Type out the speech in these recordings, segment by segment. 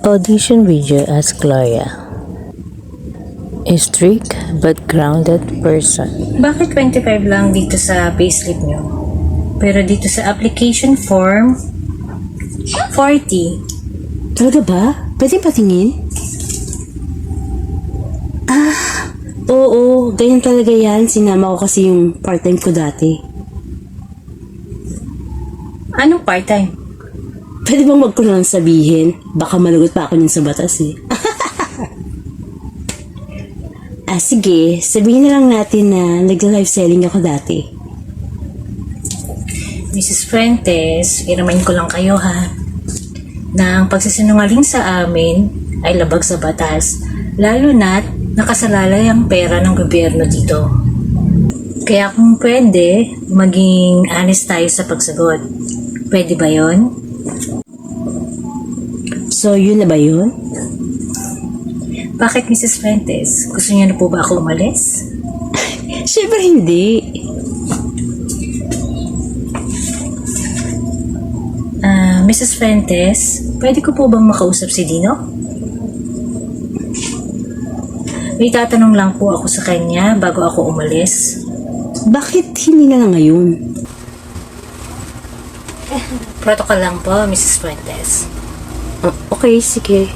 Audition video as Gloria. A strict but grounded person. Bakit 25 lang dito sa payslip nyo? Pero dito sa application form, 40. Talaga ba? Pwede patingin? Oo, ganyan talaga yan. Sinama ko kasi yung part-time ko dati. Anong part-time? Pwede bang wag ko na lang sabihin? Baka malugot pa ako niyan sa batas eh. Sige, sabihin na lang natin na nag-live selling ako dati. Mrs. Fuentes, i-remind ko lang kayo ha, na ang pagsisinungaling sa amin ay labag sa batas, lalo na't nakasalalay ang pera ng gobyerno dito. Kaya kung pwede, maging honest tayo sa pagsagot. Pwede ba yon? So, yun na ba yun? Bakit Mrs. Fuentes? Gusto niyo na po ba ako umalis? Siyempre hindi. Mrs. Fuentes, pwede ko po bang makausap si Dino? May tatanong lang po ako sa kanya bago ako umalis. Bakit hindi na lang ngayon? Protocol lang po, Mrs. Fuentes. Okay, sige.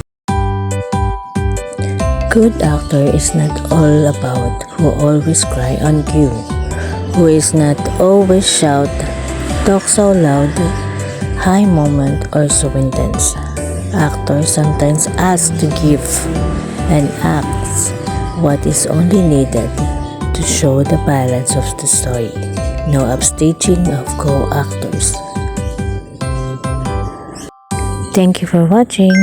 Good actor is not all about who always cry on cue, who is not always shout, talk so loud, high moment or so intense. Actors sometimes ask to give and acts what is only needed to show the balance of the story. No upstaging of co-actors. Thank you for watching.